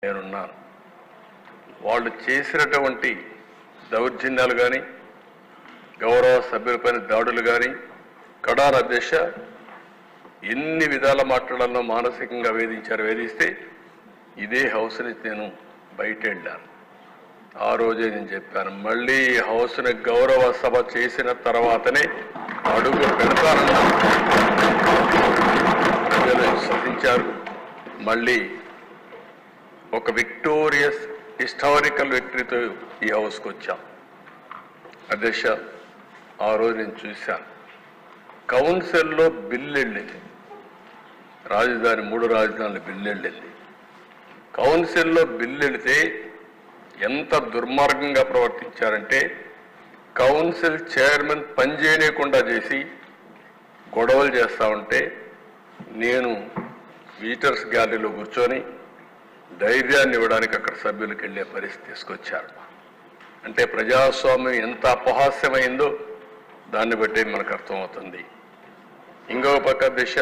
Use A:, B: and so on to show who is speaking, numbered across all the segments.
A: నేనున్నాను. వాళ్ళు చేసినటువంటి దౌర్జన్యాలు కానీ, గౌరవ సభ్యులపైన దాడులు కానీ, కడాన అధ్యక్ష ఎన్ని విధాల మాట్లాడాలో మానసికంగా వేధిస్తే ఇదే హౌస్ నుంచి నేను బయట వెళ్ళాను. ఆ రోజే నేను చెప్పాను, మళ్ళీ ఈ హౌస్ని గౌరవ సభ చేసిన తర్వాతనే అడుగు పెడతానన్నా. ప్రజలు విశ్వసించారు. మళ్ళీ ఒక విక్టోరియస్ హిస్టారికల్ విక్టరీతో ఈ హౌస్కి వచ్చాం. అధ్యక్ష, ఆ రోజు నేను చూశాను, కౌన్సిల్లో బిల్లు వెళ్ళింది, రాజధాని 3 రాజధానుల బిల్లు వెళ్ళింది. కౌన్సిల్లో బిల్లు వెళితే ఎంత దుర్మార్గంగా ప్రవర్తించారంటే, కౌన్సిల్ చైర్మన్ పనిచేయకుండా చేసి గొడవలు చేస్తూ ఉంటే నేను విజిటర్స్ గ్యాలరీలో కూర్చొని ధైర్యాన్ని ఇవ్వడానికి అక్కడ సభ్యులకు వెళ్ళే పరిస్థితి తీసుకొచ్చారు. అంటే ప్రజాస్వామ్యం ఎంత అపహాస్యమైందో దాన్ని బట్టి మనకు అర్థమవుతుంది. ఇంకొక పక్క దిశ,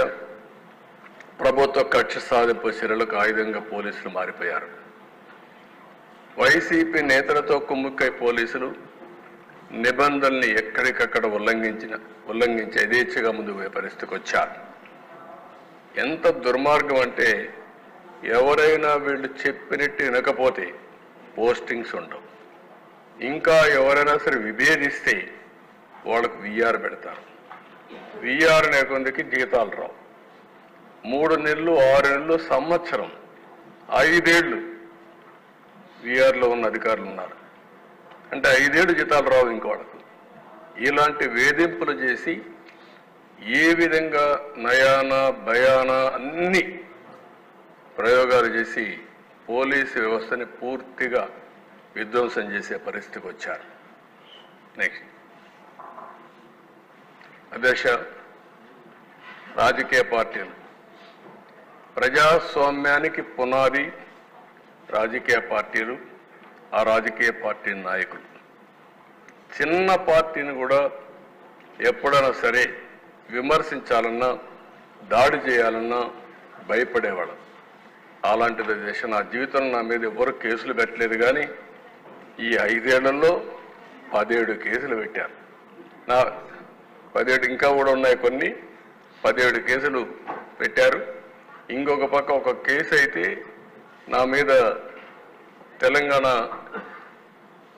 A: ప్రభుత్వ కక్ష సాధింపు చర్యలకు ఆయుధంగా పోలీసులు మారిపోయారు. వైసీపీ నేతలతో కుమ్ముక్కై పోలీసులు నిబంధనల్ని ఎక్కడికక్కడ ఉల్లంఘించి యథేచ్ఛగా ముందుకు పోయే పరిస్థితికి వచ్చారు. ఎంత దుర్మార్గం అంటే, ఎవరైనా వీళ్ళు చెప్పినట్టు వినకపోతే పోస్టింగ్స్ ఉండవు. ఇంకా ఎవరైనా సరే విభేదిస్తే వాళ్ళకు విఆర్ పెడతారు. విఆర్ అనే కొందికి జీతాలు రావు. 3 నెలలు, 6 నెలలు, సంవత్సరం, 5 ఏళ్ళు విఆర్లో ఉన్న అధికారులు ఉన్నారు. అంటే 5 ఏళ్ళు జీతాలు రావు ఇంకోళ్ళకు. ఇలాంటి వేధింపులు చేసి ఏ విధంగా నయానా భయానా అన్ని ప్రయోగాలు చేసి పోలీసు వ్యవస్థని పూర్తిగా విధ్వంసం చేసే పరిస్థితికి వచ్చారు. నెక్స్ట్ అధ్యక్ష, రాజకీయ పార్టీలు, ప్రజాస్వామ్యానికి పునాది రాజకీయ పార్టీలు, ఆ రాజకీయ పార్టీ నాయకులు. చిన్న పార్టీని కూడా ఎప్పుడైనా సరే విమర్శించాలన్నా, దాడి చేయాలన్నా భయపడేవాడు. అలాంటిది దేశ నా జీవితంలో నా మీద ఎవరు కేసులు పెట్టలేదు, కానీ ఈ 5 ఏళ్లలో 17 కేసులు పెట్టారు. నా 17 ఇంకా కూడా ఉన్నాయి, కొన్ని 17 కేసులు పెట్టారు. ఇంకొక పక్క ఒక కేసు అయితే నా మీద తెలంగాణ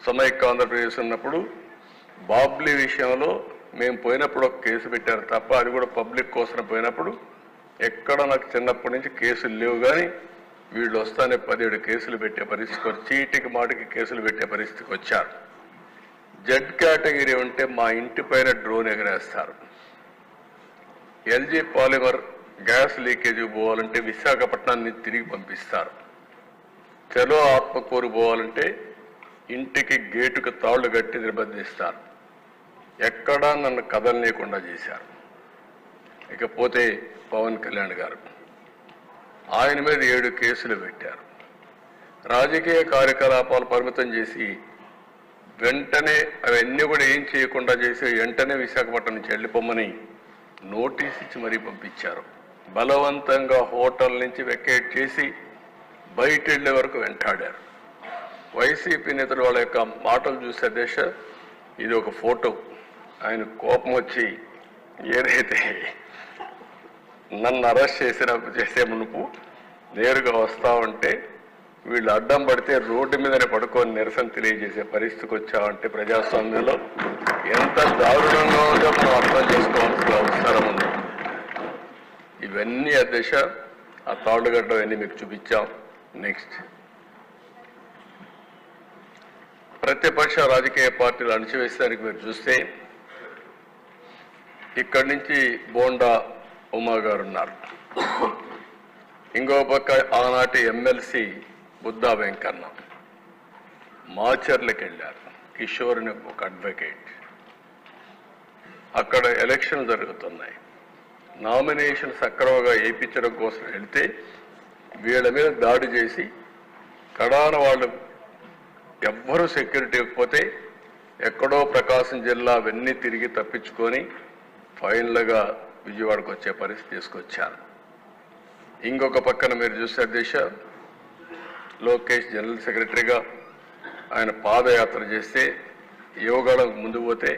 A: సమైక్య ఆంధ్రప్రదేశ్ ఉన్నప్పుడు బాబ్లీ విషయంలో మేము పోయినప్పుడు ఒక కేసు పెట్టారు తప్ప, అది కూడా పబ్లిక్ కోసం పోయినప్పుడు. ఎక్కడ నాకు చిన్నప్పటి నుంచి కేసులు లేవు, కానీ వీళ్ళు వస్తానే 17 కేసులు పెట్టే పరిస్థితికి, చీటికి మాటికి కేసులు పెట్టే పరిస్థితికి వచ్చారు. జెడ్ కేటగిరీ ఉంటే మా ఇంటి పైన డ్రోన్ ఎగరేస్తారు. ఎల్జీ పాలిమర్ గ్యాస్ లీకేజ్ పోవాలంటే విశాఖపట్నాన్ని తిరిగి పంపిస్తారు. చలో ఆత్మకూరు పోవాలంటే ఇంటికి గేటుకు తాళ్లు కట్టి నిర్బంధిస్తారు. ఎక్కడా నన్ను కదలనీయకుండా చేశారు. ఇకపోతే పవన్ కళ్యాణ్ గారు, ఆయన మీద 7 కేసులు పెట్టారు. రాజకీయ కార్యకలాపాలు పరిమితం చేసి వెంటనే అవన్నీ కూడా ఏం చేయకుండా చేసి వెంటనే విశాఖపట్నం నుంచి వెళ్ళిపోమని నోటీస్ ఇచ్చి మరీ పంపించారు. బలవంతంగా హోటల్ నుంచి వెకేట్ చేసి బయట వెళ్లే వరకు వెంటాడారు. వైసీపీ నేతలు వాళ్ళ యొక్క మాటలు చూసే దేశ, ఇది ఒక ఫోటో. ఆయన కోపం వచ్చి ఏదైతే నన్ను అరెస్ట్ చేసే మునుపు నేరుగా వస్తా ఉంటే వీళ్ళు అడ్డం పడితే రోడ్డు మీదనే పడుకొని నిరసన తెలియజేసే పరిస్థితికి వచ్చామంటే ప్రజాస్వామ్యంలో ఎంత దారుణంగా ఉందో మనం అర్థం చేసుకోవాల్సిన అవసరం ఉంది. ఇవన్నీ అధ్యక్ష, ఆ తాళ్ళుగడ్డ అన్నీ మీకు చూపించాం. నెక్స్ట్, ప్రతిపక్ష రాజకీయ పార్టీలు అణచివేసేదానికి మీరు చూస్తే ఇక్కడి నుంచి బోండా ఉమా గారు ఉన్నారు. ఇంకో పక్క ఆనాటి ఎమ్మెల్సీ బుద్దా వెంకన్న మాచర్లకు వెళ్ళారు. కిషోర్ అని ఒక అడ్వకేట్. అక్కడ ఎలక్షన్ జరుగుతున్నాయి. నామినేషన్ సక్రమంగా వేయించడం కోసం వెళ్తే వీళ్ళ మీద దాడి చేసి కడాన వాళ్ళు ఎవ్వరూ సెక్యూరిటీ ఇవ్వకపోతే ఎక్కడో ప్రకాశం జిల్లా అవన్నీ తిరిగి తప్పించుకొని ఫైనల్గా విజయవాడకు వచ్చే పరిస్థితి తీసుకొచ్చారు. ఇంకొక పక్కన మీరు చూసే దిశ, లోకేష్ జనరల్ సెక్రటరీగా ఆయన పాదయాత్ర చేస్తే యువగళకు ముందు పోతే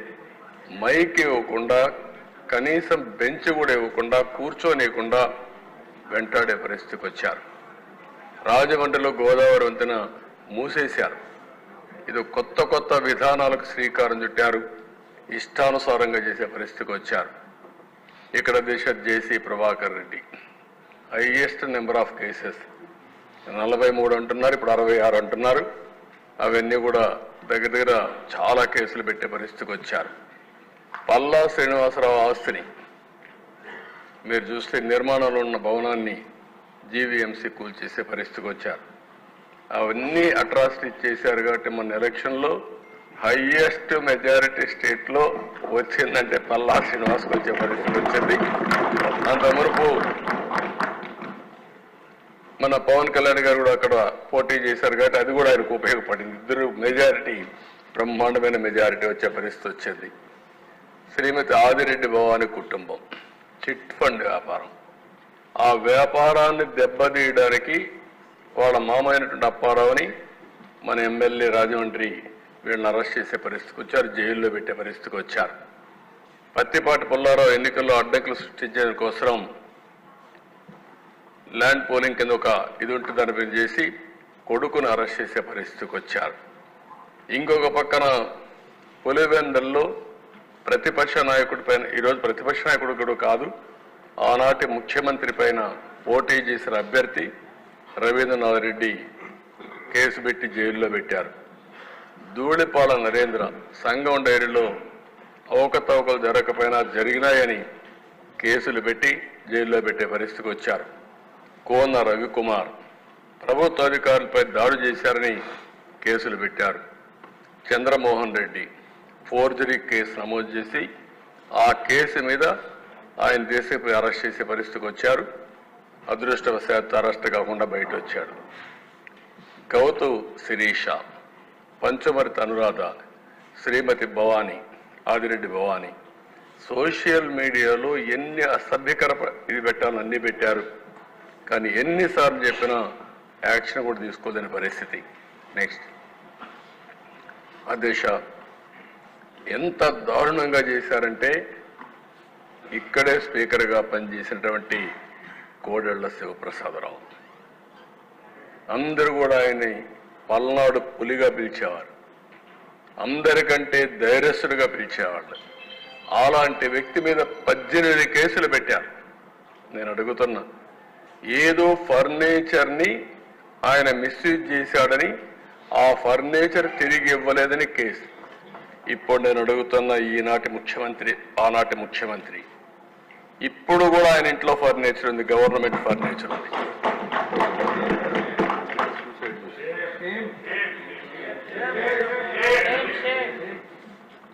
A: మైక్ ఇవ్వకుండా కనీసం బెంచ్ కూడా ఇవ్వకుండా కూర్చోనివ్వకుండా వెంటాడే పరిస్థితికి వచ్చారు. రాజమండ్రిలో గోదావరి వంతెన మూసేశారు. ఇది కొత్త విధానాలకు శ్రీకారం చుట్టారు. ఇష్టానుసారంగా చేసే పరిస్థితికి వచ్చారు. ఇక్కడ Disha JC Prabhakar Reddy highest number of cases 43 అంటున్నారు, ఇప్పుడు 66 అంటున్నారు. అవన్నీ కూడా దగ్గర చాలా కేసులు పెట్టే పరిస్థితికి వచ్చారు. పల్లా శ్రీనివాసరావు ఆస్తిని మీరు చూస్తే నిర్మాణంలో ఉన్న భవనాన్ని జీవీఎంసీ కూల్చేసే పరిస్థితికి వచ్చారు. అవన్నీ అట్రాసిటీ చేశారు కాబట్టి మన ఎలక్షన్లో హైయెస్ట్ మెజారిటీ స్టేట్లో వచ్చిందంటే పల్లా శ్రీనివాస్కి వచ్చే పరిస్థితి వచ్చింది. అంత మునుపు మన పవన్ కళ్యాణ్ గారు కూడా అక్కడ పోటీ చేశారు కాబట్టి అది కూడా ఆయనకు ఉపయోగపడింది. ఇద్దరు మెజారిటీ బ్రహ్మాండమైన మెజారిటీ వచ్చే పరిస్థితి వచ్చింది. శ్రీమతి ఆదిరెడ్డి భవాని కుటుంబం చిట్ ఫండ్ వ్యాపారం, ఆ వ్యాపారాన్ని దెబ్బతీయడానికి వాళ్ళ మామైనటువంటి అప్పారావుని మన ఎమ్మెల్యే రాజమండ్రి వీళ్ళని అరెస్ట్ చేసే పరిస్థితికి వచ్చారు, జైల్లో పెట్టే పరిస్థితికి వచ్చారు. పత్తిపాటి పుల్లారావు ఎన్నికల్లో అడ్డంకులు సృష్టించడం కోసం ల్యాండ్ పోలింగ్ కింద ఒక ఇది ఉంటుందని మీరు చేసి కొడుకును అరెస్ట్ చేసే పరిస్థితికి వచ్చారు. ఇంకొక పక్కన పులివెందల్లో ప్రతిపక్ష నాయకుడి పైన, ఈరోజు ప్రతిపక్ష నాయకుడు కూడా కాదు, ఆనాటి ముఖ్యమంత్రి పైన పోటీ చేసిన అభ్యర్థి రవీంద్రనాథ్ రెడ్డి కేసు పెట్టి జైల్లో పెట్టారు. ధూళిపాల నరేంద్ర సంఘం డైరీలో అవకతవకలు జరగకపోయినా జరిగినాయని కేసులు పెట్టి జైల్లో పెట్టే పరిస్థితికి వచ్చారు. కోన రవికుమార్ ప్రభుత్వ అధికారులపై దాడి చేశారని కేసులు పెట్టారు. చంద్రమోహన్ రెడ్డి ఫోర్జరీ కేసు నమోదు చేసి ఆ కేసు మీద ఆయన దేశంపై అరెస్ట్ చేసే పరిస్థితికి వచ్చారు. అదృష్టవశాత్తు అరెస్ట్ కాకుండా బయట వచ్చాడు. గౌతు శిరీష, పంచమర్తి అనురాధ, శ్రీమతి భవాని, ఆదిరెడ్డి భవాని సోషల్ మీడియాలో ఎన్ని అసభ్యకర ఇది పెట్టాలని అన్ని పెట్టారు. కానీ ఎన్నిసార్లు చెప్పినా యాక్షన్ కూడా తీసుకోలేని పరిస్థితి. నెక్స్ట్ అధ్యక్ష ఎంత దారుణంగా చేశారంటే ఇక్కడే స్పీకర్గా పనిచేసినటువంటి కోడెళ్ల శివప్రసాదరావు అందరూ కూడా ఆయన్ని పల్నాడు పులిగా పిలిచేవారు, అందరికంటే ధైర్యస్తుడిగా పిలిచేవాళ్ళు. అలాంటి వ్యక్తి మీద 18 కేసులు పెట్టారు. నేను అడుగుతున్నా, ఏదో ఫర్నిచర్ని ఆయన మిస్యూజ్ చేశాడని ఆ ఫర్నిచర్ తిరిగి ఇవ్వలేదని కేసు. ఇప్పుడు నేను అడుగుతున్న ఈనాటి ముఖ్యమంత్రి, ఆనాటి ముఖ్యమంత్రి, ఇప్పుడు కూడా ఆయన ఇంట్లో ఫర్నిచర్ ఉంది, గవర్నమెంట్ ఫర్నిచర్ ఉంది.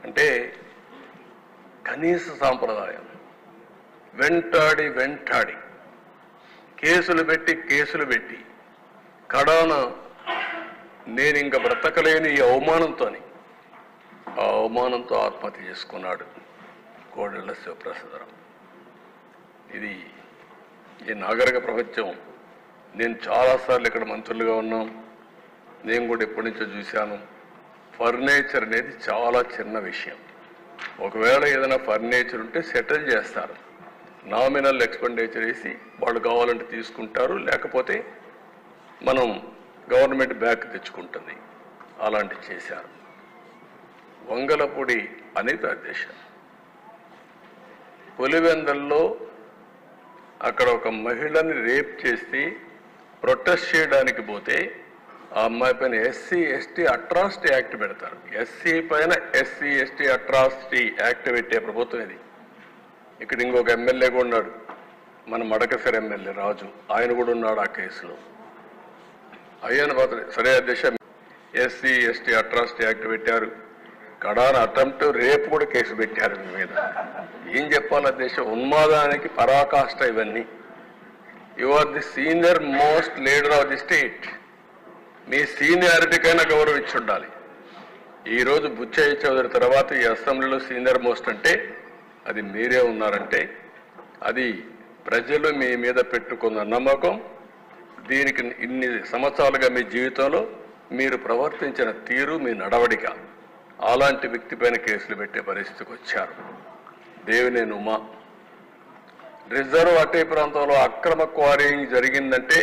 A: అంటే కనీస సాంప్రదాయం వెంటాడి కేసులు పెట్టి కడాన నేను ఇంకా బ్రతకలేని ఈ అవమానంతో ఆత్మహత్య చేసుకున్నాడు కోడెళ్ల శివప్రసాదరావు. ఇది ఈ నాగరిక ప్రపంచం. నేను చాలాసార్లు ఇక్కడ మంత్రులుగా ఉన్నాం, నేను కూడా ఎప్పటి నుంచో చూశాను. ఫర్నిచర్ అనేది చాలా చిన్న విషయం. ఒకవేళ ఏదైనా ఫర్నిచర్ ఉంటే సెటిల్ చేస్తారు, నామినల్ ఎక్స్పెండిచర్ వేసి వాళ్ళు కావాలంటే తీసుకుంటారు, లేకపోతే మనం గవర్నమెంట్ బ్యాక్ తెచ్చుకుంటుంది. అలాంటి చేశారు. వంగలపూడి అనిత అధ్యక్ష పులివెందల్లో అక్కడ ఒక మహిళని రేప్ చేసి ప్రొటెస్ట్ చేయడానికి పోతే ఆ అమ్మాయి పైన ఎస్సీ ఎస్టీ అట్రాసిటీ యాక్ట్ పెడతారు. ఎస్సీ పైన ఎస్సీ ఎస్టీ అట్రాసిటీ యాక్ట్ పెట్టే ప్రభుత్వం ఇది. ఇక్కడ ఇంకొక ఎమ్మెల్యే కూడా ఉన్నాడు, మన మడకసిర ఎమ్మెల్యే రాజు, ఆయన కూడా ఉన్నాడు ఆ కేసులో. అయ్యాను పాత్ర సరే అధ్యక్ష, ఎస్సీ ఎస్టీ అట్రాసిటీ యాక్ట్ పెట్టారు, కడాన అటెంప్ట్ రేపు కూడా కేసు పెట్టారు మీ మీద. ఏం చెప్పాలి అధ్యక్ష, ఉన్మాదానికి పరాకాష్ట ఇవన్నీ. You are the senior most leader of the state. మీ సీనియారిటీకైనా గౌరవం ఇచ్చి ఉండాలి. ఈరోజు బుచ్చయ్య చౌదరి తర్వాత ఈ అసెంబ్లీలో సీనియర్ మోస్ట్ అంటే అది మీరే ఉన్నారంటే అది ప్రజలు మీ మీద పెట్టుకున్న నమ్మకం, దీనికి ఇన్ని సంవత్సరాలుగా మీ జీవితంలో మీరు ప్రవర్తించిన తీరు, మీ నడవడిక, అలాంటి వ్యక్తిపైన కేసులు పెట్టే పరిస్థితికి వచ్చారు. దేవినేని ఉమా రిజర్వ్ అటవీ ప్రాంతంలో అక్రమ క్వారీయింగ్ జరిగిందంటే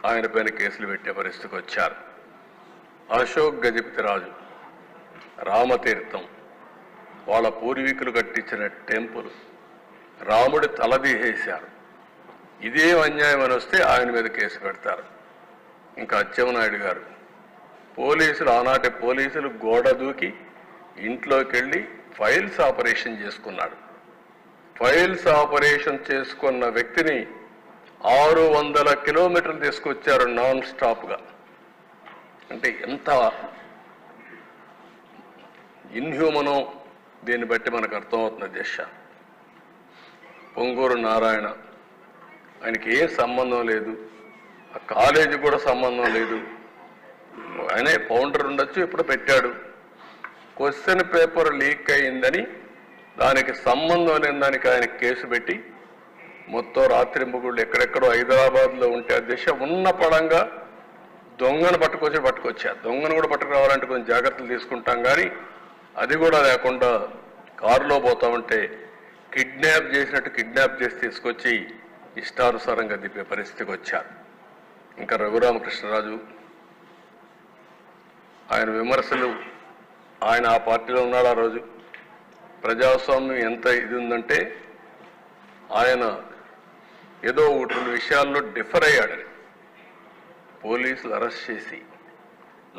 A: ఆయన పైన కేసులు పెట్టే పరిస్థితికి వచ్చారు. అశోక్ గజపతిరాజు రామతీర్థం, వాళ్ళ పూర్వీకులు కట్టించిన టెంపుల్, రాముడి తలదీసేశారు. ఇదే అన్యాయం అని వస్తే ఆయన మీద కేసు పెడతారు. ఇంకా అచ్చెన్నాయుడు గారు పోలీసులు, ఆనాటి పోలీసులు గోడ దూకి ఇంట్లోకి వెళ్ళి ఫైల్స్ ఆపరేషన్ చేసుకున్నాడు. ఫైల్స్ ఆపరేషన్ చేసుకున్న వ్యక్తిని 600 కిలోమీటర్లు తీసుకొచ్చారు నాన్ స్టాప్గా. అంటే ఎంత ఇన్హ్యూమనో దీన్ని బట్టి మనకు అర్థమవుతున్న దిశ. పొంగూరు నారాయణ, ఆయనకి ఏం సంబంధం లేదు, ఆ కాలేజీ కూడా సంబంధం లేదు, ఆయనే ఫౌండర్ ఉండొచ్చు, ఇప్పుడు పెట్టాడు. క్వశ్చన్ పేపర్ లీక్ అయిందని దానికి సంబంధం లేని దానికి ఆయన కేసు పెట్టి మొత్తం రాత్రింబగుళ్ళు ఎక్కడెక్కడో హైదరాబాద్లో ఉంటే ఆ దిశ ఉన్న పడంగా దొంగను పట్టుకొచ్చారు. దొంగను కూడా పట్టుకురావాలంటే కొంచెం జాగ్రత్తలు తీసుకుంటాం, కానీ అది కూడా లేకుండా కారులో పోతా ఉంటే కిడ్నాప్ చేసినట్టు కిడ్నాప్ చేసి తీసుకొచ్చి ఇష్టానుసారంగా దిప్పే పరిస్థితికి వచ్చారు. ఇంకా రఘురామకృష్ణరాజు, ఆయన విమర్శలు, ఆయన ఆ పార్టీలో ఉన్నాడు. ఆ రోజు ప్రజాస్వామ్యం ఎంత ఇది ఉందంటే ఆయన ఏదో ఒకటి విషయాల్లో డిఫర్ అయ్యాడని పోలీసులు అరెస్ట్ చేసి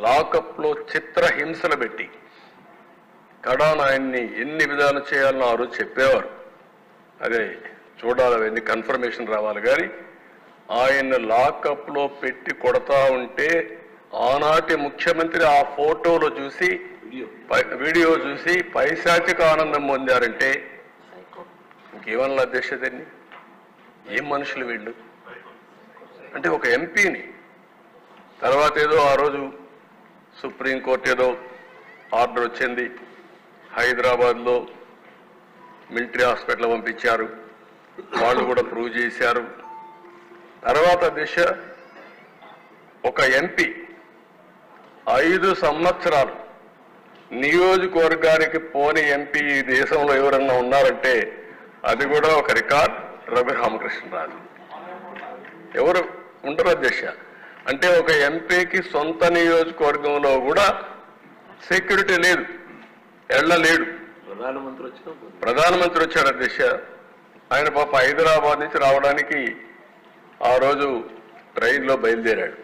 A: లాకప్లో చిత్రహింసలు పెట్టి కడాన ఆయన్ని ఎన్ని విధాలు చేయాలని ఆ రోజు చెప్పేవారు. అదే చూడాలి, అవన్నీ కన్ఫర్మేషన్ రావాలి. కానీ ఆయన లాకప్లో పెట్టి కొడతా ఉంటే ఆనాటి ముఖ్యమంత్రి ఆ ఫోటోలో చూసి, వీడియో చూసి పైశాచిక ఆనందం పొందారంటే ఇంకేమన్నా అధ్యక్షతని, ఏం మనుషులు వీళ్ళు? అంటే ఒక ఎంపీని తర్వాత ఏదో ఆ రోజు సుప్రీంకోర్టు ఏదో ఆర్డర్ వచ్చింది, హైదరాబాద్లో మిలిటరీ హాస్పిటల్ పంపించారు, వాళ్ళు కూడా ప్రూవ్ చేశారు. తర్వాత దిశ ఒక ఎంపీ 5 సంవత్సరాలు నియోజకవర్గానికి పోని ఎంపీ ఈ దేశంలో ఎవరన్నా ఉన్నారంటే అది కూడా ఒక రికార్డ్, రఘురామకృష్ణరాజు. ఎవరు ఉండరు అధ్యక్ష. అంటే ఒక ఎంపీకి సొంత నియోజకవర్గంలో కూడా సెక్యూరిటీ లేదు, వెళ్ళలేడు. ప్రధానమంత్రి వచ్చాడు అధ్యక్ష. ఆయన పాప హైదరాబాద్ నుంచి రావడానికి ఆ రోజు ట్రైన్లో బయలుదేరాడు.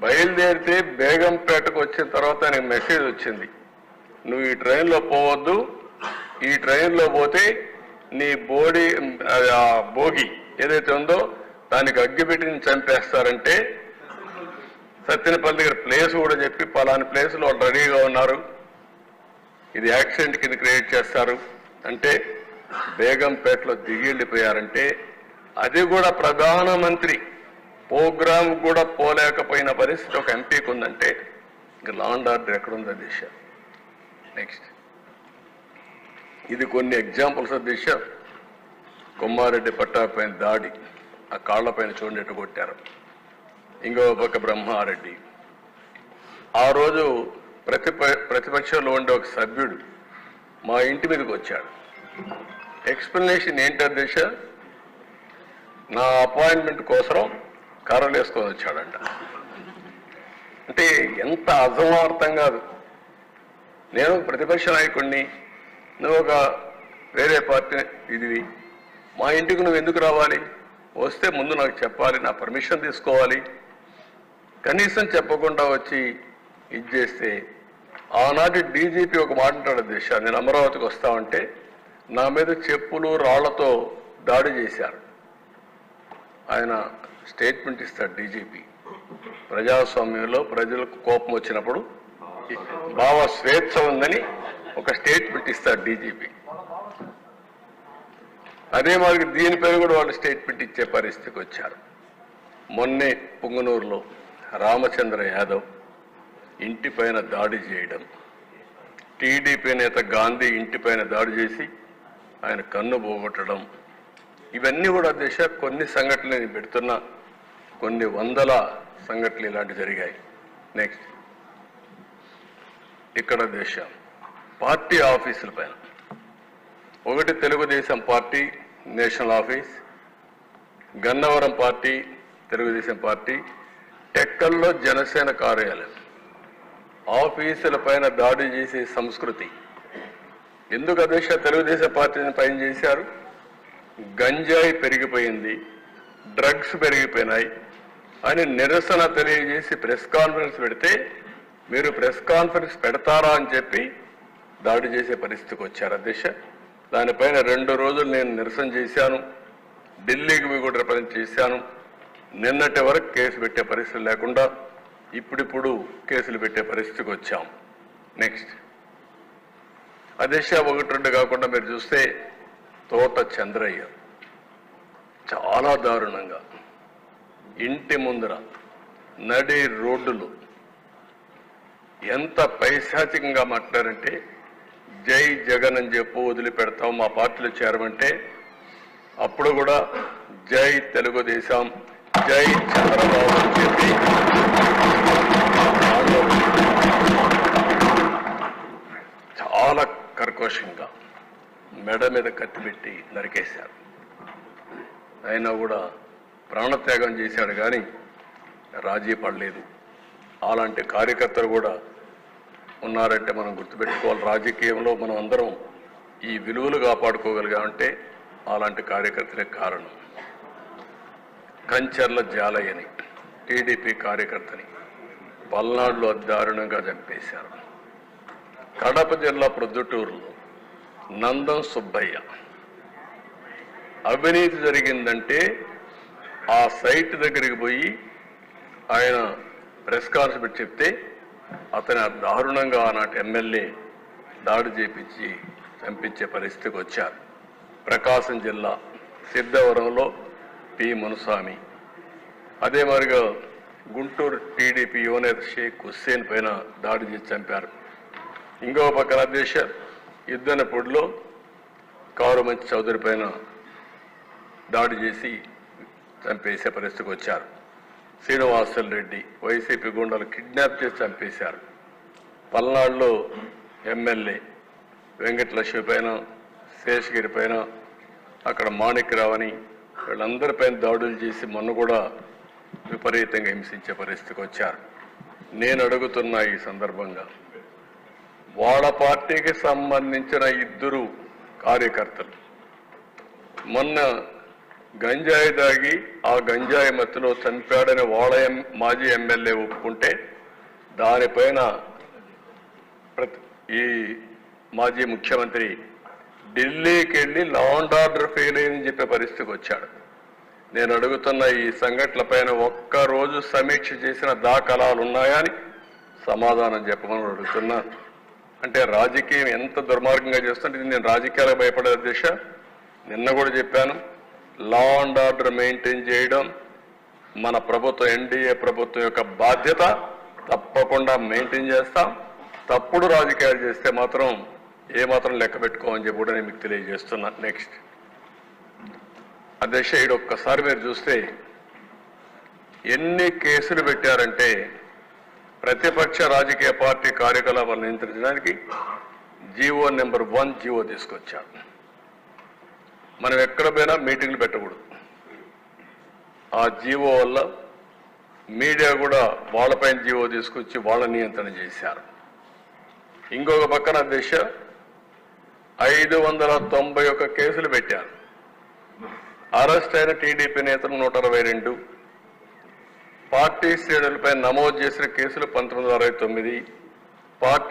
A: బయలుదేరితే బేగంపేటకు వచ్చిన తర్వాత ఆయనకు మెసేజ్ వచ్చింది, నువ్వు ఈ ట్రైన్లో పోవద్దు, ఈ ట్రైన్లో పోతే నీ భోగి ఏదైతే ఉందో దానికి అగ్గిపెట్టి చంపేస్తారంటే సత్యనపల్లి దగ్గర ప్లేస్ కూడా చెప్పి పలాని ప్లేస్లో వాళ్ళు రెడీగా ఉన్నారు, ఇది యాక్సిడెంట్ కింద క్రియేట్ చేస్తారు అంటే బేగంపేటలో దిగి వెళ్ళిపోయారంటే అది కూడా ప్రధానమంత్రి ప్రోగ్రామ్ కూడా పోలేకపోయిన పరిస్థితి ఒక ఎంపీకి ఉందంటే ఇంకా లా అండ్ ఆర్డర్ ఎక్కడుంది దిశ. నెక్స్ట్ ఇది కొన్ని ఎగ్జాంపుల్స్ దిశ. కొమ్మారెడ్డి పట్టాపైన దాడి, ఆ కాళ్లపైన చూడేట్టు కొట్టారు. ఇంకో పక్క బ్రహ్మారెడ్డి, ఆ రోజు ప్రతిపక్షంలో ఉండే ఒక సభ్యుడు మా ఇంటి మీదకి వచ్చాడు. ఎక్స్ప్లెనేషన్ ఏంటి అధ్యక్ష, నా అపాయింట్మెంట్ కోసం కర్రలు వేసుకొని వచ్చాడంట. అంటే ఎంత అసమార్థం కాదు. నేను ప్రతిపక్ష నాయకుడిని, నువ్వు ఒక వేరే పార్టీ ఇదివి, మా ఇంటికి నువ్వు ఎందుకు రావాలి? వస్తే ముందు నాకు చెప్పాలి, నా పర్మిషన్ తీసుకోవాలి. కనీసం చెప్పకుండా వచ్చి ఇది చేస్తే ఆనాటి డీజీపీ ఒక మాట అంటాడు దిశ, నేను అమరావతికి వస్తామంటే నా మీద చెప్పులు రాళ్లతో దాడి చేశారు. ఆయన స్టేట్మెంట్ ఇస్తాడు డీజీపీ. ప్రజాస్వామ్యంలో ప్రజలకు కోపం వచ్చినప్పుడు భావ స్వేచ్ఛ ఉందని ఒక స్టేట్మెంట్ ఇస్తాడు డీజీపీ. అదే మరి దీనిపైన కూడా వాళ్ళు స్టేట్మెంట్ ఇచ్చే పరిస్థితికి వచ్చారు. మొన్నే పుంగనూరులో రామచంద్ర యాదవ్ ఇంటిపైన దాడి చేయడం, టీడీపీ నేత గాంధీ ఇంటిపైన దాడి చేసి ఆయన కన్ను పోగొట్టడం, ఇవన్నీ కూడా దిశ కొన్ని సంఘటనలు నేను పెడుతున్నా. కొన్ని వందల సంఘటనలు ఇలాంటి జరిగాయి. నెక్స్ట్, ఇక్కడ దేశం పార్టీ ఆఫీసుల పైన ఒకటి Telugu Desam party national office, Gannavaram party Telugu Desam party, టెక్కల్లో జనసేన కార్యాలయం, ఆఫీసుల పైన దాడి చేసే సంస్కృతి ఎందుకు అధ్యక్ష తెలుగుదేశం పార్టీని పైన చేశారు? గంజాయి పెరిగిపోయింది, డ్రగ్స్ పెరిగిపోయినాయి అని నిరసన తెలియజేసి ప్రెస్ కాన్ఫరెన్స్ పెడితే మీరు ప్రెస్ కాన్ఫరెన్స్ పెడతారా అని చెప్పి దాడి చేసే పరిస్థితికి వచ్చారు అధ్యక్ష. దానిపైన 2 రోజులు నేను నిరసన చేశాను, ఢిల్లీకి పోయి కూడా రిప్రజెంట్ చేశాను. నిన్నటి వరకు కేసు పెట్టే పరిస్థితి లేకుండా ఇప్పుడు కేసులు పెట్టే పరిస్థితికి వచ్చాం. నెక్స్ట్, అధ్యక్ష 1-2 కాకుండా మీరు చూస్తే తోట చంద్రయ్య చాలా దారుణంగా ఇంటి ముందర నడి రోడ్డులు ఎంత పైశాచికంగా మాట్లాడారంటే, జై జగన్ అని చెప్పు వదిలిపెడతాం మా పార్టీలో చేరమంటే అప్పుడు కూడా జై తెలుగుదేశం, జై చంద్రబాబు అని చెప్పి చాలా కర్కోశంగా మెడ మీద కత్తిపెట్టి నరికేశారు. అయినా కూడా ప్రాణత్యాగం చేశాడు కానీ రాజీ పడలేదు. అలాంటి కార్యకర్తలు కూడా ఉన్నారంటే మనం గుర్తుపెట్టుకోవాలి. రాజకీయంలో మనం అందరం ఈ విలువలు కాపాడుకోగలిగామంటే అలాంటి కార్యకర్తలే కారణం. కంచర్ల జాలయ్యని టీడీపీ కార్యకర్తని పల్నాడులో దారుణంగా చంపేశారు. కడప జిల్లా ప్రొద్దుటూరులో నందం సుబ్బయ్య అవినీతి జరిగిందంటే ఆ సైట్ దగ్గరికి పోయి ఆయన ప్రెస్ కాన్ఫరెన్స్ చెప్తే అతని దారుణంగా ఆనాటి ఎమ్మెల్యే దాడి చేపించి చంపించే పరిస్థితికి వచ్చారు. ప్రకాశం జిల్లా సిద్ధవరంలో పి మునుస్వామి, అదే మరిగా గుంటూరు టీడీపీ యువనేత షేక్ హుస్సేన్ పైన దాడి చేసి చంపారు. ఇంకో పక్కన అధ్యక్ష యుద్ధనపూడిలో కారుమంచి చౌదరి పైన దాడి చేసి చంపేసే పరిస్థితికి వచ్చారు. శ్రీనివాసులు రెడ్డి వైసీపీ గుండాలు కిడ్నాప్ చేసి చంపేశారు. పల్నాడులో ఎమ్మెల్యే వెంకటలక్ష్మి పైన, శేషగిరి పైన, అక్కడ మాణిక్యరావని వీళ్ళందరిపైన దాడులు చేసి మొన్న కూడా విపరీతంగా హింసించే పరిస్థితికి వచ్చారు. నేను అడుగుతున్న ఈ సందర్భంగా వాళ్ళ పార్టీకి సంబంధించిన 2 కార్యకర్తలు మొన్న గంజాయి దాగి ఆ గంజాయి మత్తులో చంపాడని వాళ్ళ మాజీ ఎమ్మెల్యే ఒప్పుకుంటే దానిపైన ఈ మాజీ ముఖ్యమంత్రి ఢిల్లీకి వెళ్ళి లా అండ్ ఆర్డర్ ఫెయిల్ అయిందని చెప్పే పరిస్థితికి వచ్చాడు. నేను అడుగుతున్న ఈ సంఘటనల పైన ఒక్కరోజు సమీక్ష చేసిన దాఖలాలు ఉన్నాయా అని సమాధానం చెప్పమని అడుగుతున్నా. అంటే రాజకీయం ఎంత దుర్మార్గంగా చేస్తుంటే నేను రాజకీయాలకు భయపడే దిశ నిన్న కూడా చెప్పాను. లా అండ్ ఆర్డర్ మెయింటైన్ చేయడం మన ప్రభుత్వం, ఎన్డీఏ ప్రభుత్వం యొక్క బాధ్యత. తప్పకుండా మెయింటైన్ చేస్తాం. తప్పుడు రాజకీయాలు చేస్తే మాత్రం ఏమాత్రం లెక్క పెట్టుకోమని చెప్పి కూడా నేను మీకు తెలియజేస్తున్నా. నెక్స్ట్ అధ్యక్ష ఒక్కసారి మీరు చూస్తే ఎన్ని కేసులు పెట్టారంటే ప్రతిపక్ష రాజకీయ పార్టీ కార్యకలాపాలు నియంత్రించడానికి జీవో నెంబర్ 1 జీవో తీసుకొచ్చారు. మనం ఎక్కడ పోయినా మీటింగ్లు పెట్టకూడదు. ఆ జీవో వల్ల మీడియా కూడా వాళ్ళపైన జీవో తీసుకొచ్చి వాళ్ళ నియంత్రణ చేశారు. ఇంకొక పక్కన దిశ 591 కేసులు పెట్టారు. అరెస్ట్ అయిన టీడీపీ నేతలు 122, పార్టీ శ్రేణులపై నమోదు చేసిన కేసులు 1969, పార్టీ